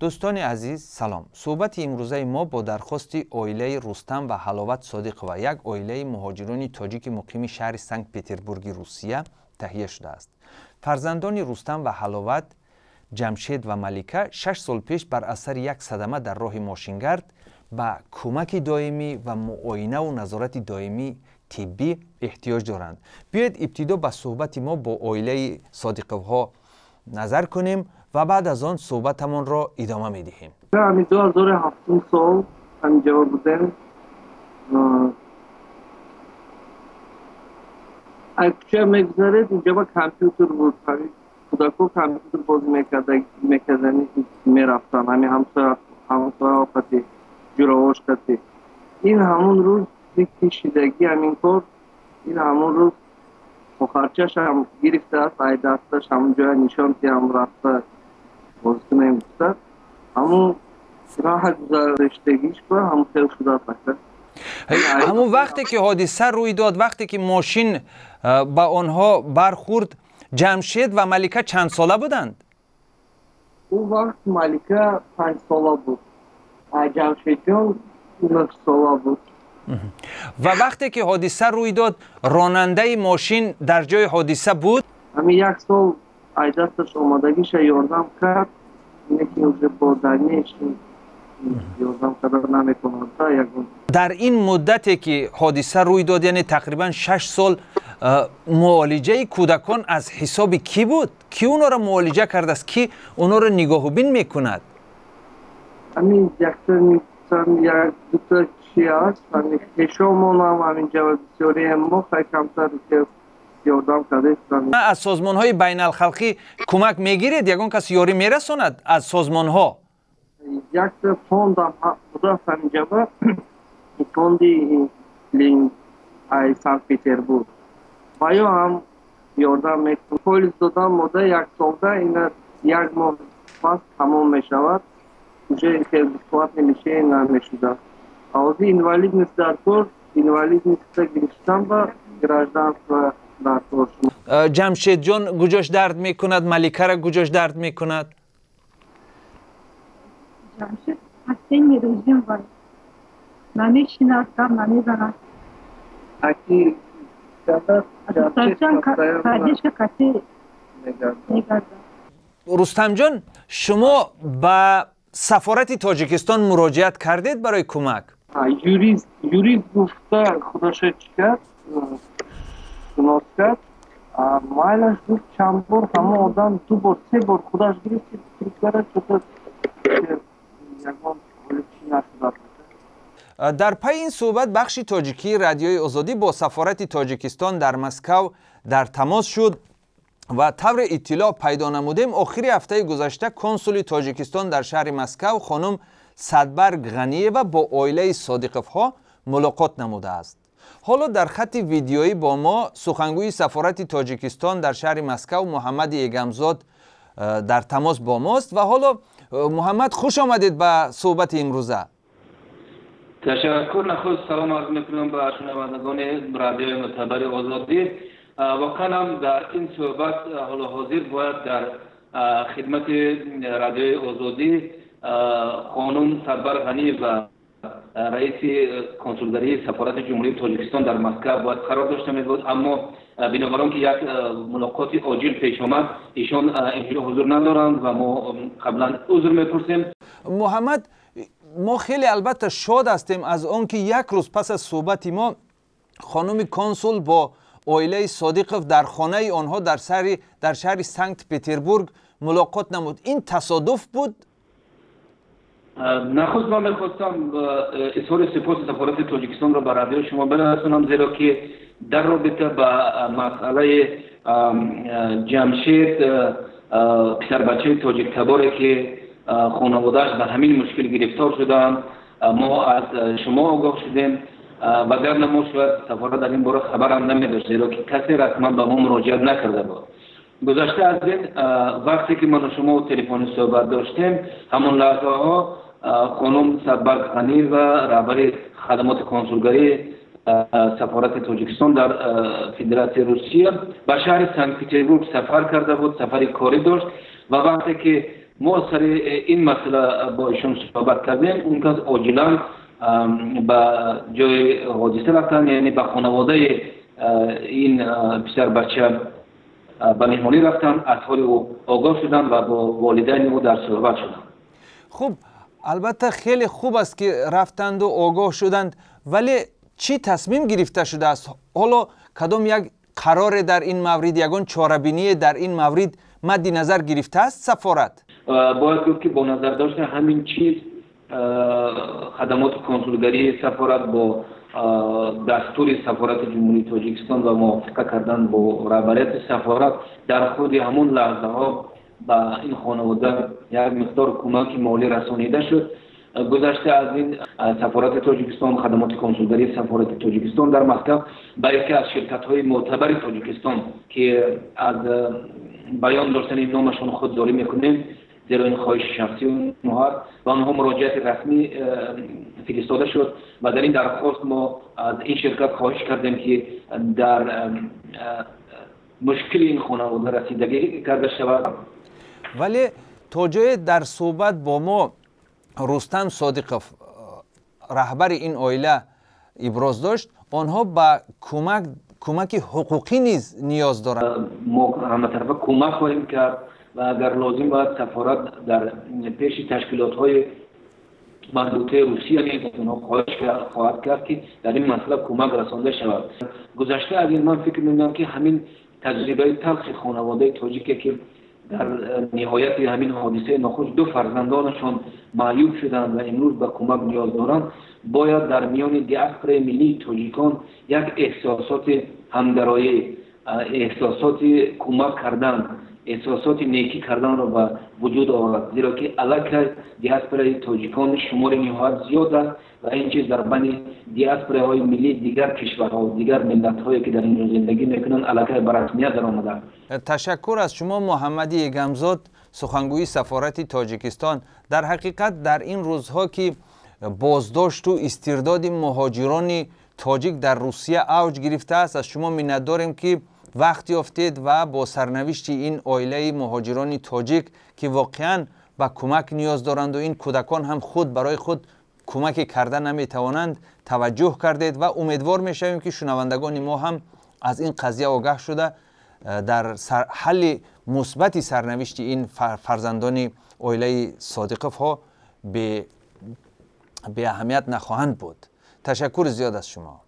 دوستان عزیز سلام. صحبت امروزه ما با درخواست عائله رستم و حلاوت صادق و یک عائله مهاجران تاجیک مقیم شهر سنت پترزبورگ روسیه تهیه شده است. فرزندان رستم و حلاوت، جمشید و ملیکه 6 سال پیش بر اثر یک صدمه در راه ماشینگرد به کمک دائمی و معاینه و نظارت دائمی طبی احتیاج دارند. بیایید ابتدا به صحبت ما با عائله صادق‌ها نظر کنیم و بعد از آن صحبتمان را ادامه می‌دهیم. همین 2007 سال اینجا بودم. اگه می‌گذارید اینجا با کامپیوتر بود. کودکو کامپیوتر بازی می‌کردن می‌رفتن. همین همسایه آفتی جراوش کردی. این همون روز کشیدگی همین کار، این همون روز خرچش هم گرفته است، ای دستش همون جای نشان که هم رفته بازی نمی‌گذارد. همون راه گذاشتگیش که همون خیلی شده است. همون وقتی که حادثه روی داد، وقتی که ماشین با آنها برخورد، جمشید و ملیکه چند ساله بودند؟ اون وقت ملیکه 5 ساله بود، جمشید جان 9 ساله بود. و وقتی که حادثه روی داد، راننده ماشین در جای حادثه بود؟ همین 1 سال ای دستش آمادگیش یاردم کرد، اینه که اوزه با درنیش یاردم کرد نمی‌کند. در این مدتی که حادثه روی داد، یعنی تقریبا 6 سال، معالجه کودکان از حساب کی بود؟ کی اونا را معالجه کرده است؟ کی اونا را نگاه و بین میکند؟ همین یک دو چی هست، همین کشامون هم همین جواب بسیاری ما خیلی کمتر که یاردم کرده. از سازمان های بین الخلقی کمک میگیرید؟ یکان کس یاری میرساند از سازمان ها؟ یک فوند هم بوده همین جواب، فوندی لینگ ای سنت پترزبورگ بایا هم یاردم میکنه. پولیس دادم مده 1 سال این 1 ماه پس تمام میشود. اوجه خیلی بسکوات نمیشه نمیشده. آوازی اینوالید نیست در کار، اینوالید نیست گرفتم و گراشدن و در کار شما. جمشید جان گوجاش درد میکند؟ ملیکه را گوجاش درد میکند؟ جمشید هستین روزیم باید نمیشیند کم نمیزند. اکی جمشید کردیش کسی نگرده. رستم جان، شما به سفارت تاجیکستان مراجعت کردید برای کمک؟ یوریست گفته خودش کرد، شناس کرد. مایلش گفت چند بار همه آدم 2 بار 3 بار خودش گرفت تریکلره چطور یکان چی نشده. در پی این صحبت بخش تاجیکی رادیوی آزادی با سفارت تاجیکستان در مسکو در تماس شد و طور اطلاع پیدا نمودیم آخر هفته گذشته کنسول تاجیکستان در شهر مسکو خانم صدبرگ غنیه با عائله صادق‌ها ملاقات نموده است. حالا در خط ویدیویی با ما سخنگوی سفارت تاجیکستان در شهر مسکو محمد یگمزاد در تماس با ماست. و حالا محمد خوش آمدید به صحبت امروزه. تشکر. نخست سلام عرض میکنم به شنوندگان رادیوی معتبر آزادی. واقعا هم در این صحبت حالا حاضر باید در خدمت رادیوی آزادی خانم صدبرگ غنی و رئیس کنسولگری سفارت جمهوری تاجیکستان در مسکو باید قرار داشته می‌بود، اما بنابراین که یک ملاقات عاجل پیش آمد ایشان اینجا حضور ندارند و ما قبلا عذر می‌پرسیم. محمد، ما خیلی البته شاد هستیم از آن که 1 روز پس از صحبت ما خانم کنسول با عائله صادق‌ها در خانه آنها در شهر سنت پترزبورگ ملاقات نمود. این تصادف بود؟ نخست من می‌خواستم اظهار سپاس سفارت تاجیکستان را به رادیو شما برسانم، زیرا که در رابطه با مسئله جمشید پسر بچه تاجیک تباره که خانواده‌اش به همین مشکل گرفتار شدند ما از شما آگاه شدیم و اگر ما شاید سفارت در این باره خبر هم نمی‌داشت، زیرا که کسی رسما به ما مراجعت نکرده بود. گذشته از این وقتی که من و شما تلفنی صحبت داشتیم همون لحظه ها خانم صدبرگ غنی و رهبر خدمات کنسولگری سفارت تاجیکستان در فدراسیون روسیه به شهر سنت پترزبورگ سفر کرده بود، سفری کاری داشت و وقتی که ما سر این مسئله با ایشان صحبت کردیم. اون کس عاجلا به جای حادثه رفتن، یعنی به خانواده این پسر بچه به مهمانی رفتن، از حال او آگاه شدن و با والدین او در صحبت شدن. خب البته خیلی خوب است که رفتند و آگاه شدند، ولی چی تصمیم گرفته شده است؟ حالا کدام یک قرار در این مورد، یگان چاره‌بینی در این مورد مد نظر گرفته است سفارت؟ باید گفت که با نظر داشتن همین چیز خدمات کنسولگری سفارت با دستور سفارت جمهوری تاجیکستان و موافقه کردن با رهبریت سفارت در خود همون لحظه ها به این خانواده یک مقدار کمک مالی رسانیده شد. گذشته از این سفارت تاجیکستان، خدمات کنسولگری سفارت تاجیکستان در مسکو به یکی از شرکت‌های معتبر تاجیکستان که از بیان داشتن نامشون خودداری میکنیم، زیرا این خواهش شخصی اونها و آنها مراجعت رسمی فرستاده شد و در این درخواست ما از این شرکت خواهش کردیم که در مشکل این خانواده رسیدگی کرده شود. ولی تا جای در صحبت با ما رستم صادقوف رهبر این عائله ابراز داشت، آنها به کمک حقوقی نیز نیاز دارند. ما همه طرفه کمک خواهیم کرد و اگر لازم باید سفارت در پیش تشکیلات‌های مربوطه روسیه نیز اونها خواهد کرد که در این مسئله کمک رسانده شود. گذشته از این من فکر می‌کنم که همین تجربه تلخ خانواده تاجیکی که در نهایت همین حادثه ناخوش دو فرزندانشان معیوب شدند و امروز به کمک نیاز دارند، باید در میان دیاسپورای ملی تاجیکان یک احساسات همگرایی، احساسات کمک کردن، احساسات نیکی کردن را به وجود آورد، زیرا که علاقه دیاسپورای تاجیکان شمار نهایت زیاد است و این چیز در بین دیاسپوراهای ملی دیگر کشورها و دیگر ملت‌هایی که در اینجا زندگی میکنند علاقه به رسمیت در آمده. تشکر از شما محمدی گمزاد، سخنگوی سفارت تاجیکستان. در حقیقت در این روزها که بازداشت و استرداد مهاجران تاجیک در روسیه اوج گرفته است، از شما منت داریم که وقت یافتید و با سرنوشت این عائله مهاجران تاجیک که واقعا به کمک نیاز دارند و این کودکان هم خود برای خود کمک کردن نمیتوانند توجه کردید و امیدوار میشویم که شنوندگان ما هم از این قضیه آگاه شده در حل مثبت سرنوشت این فرزندان عائله صادقوف ها به اهمیت نخواهند بود. تشکر زیاد از شما.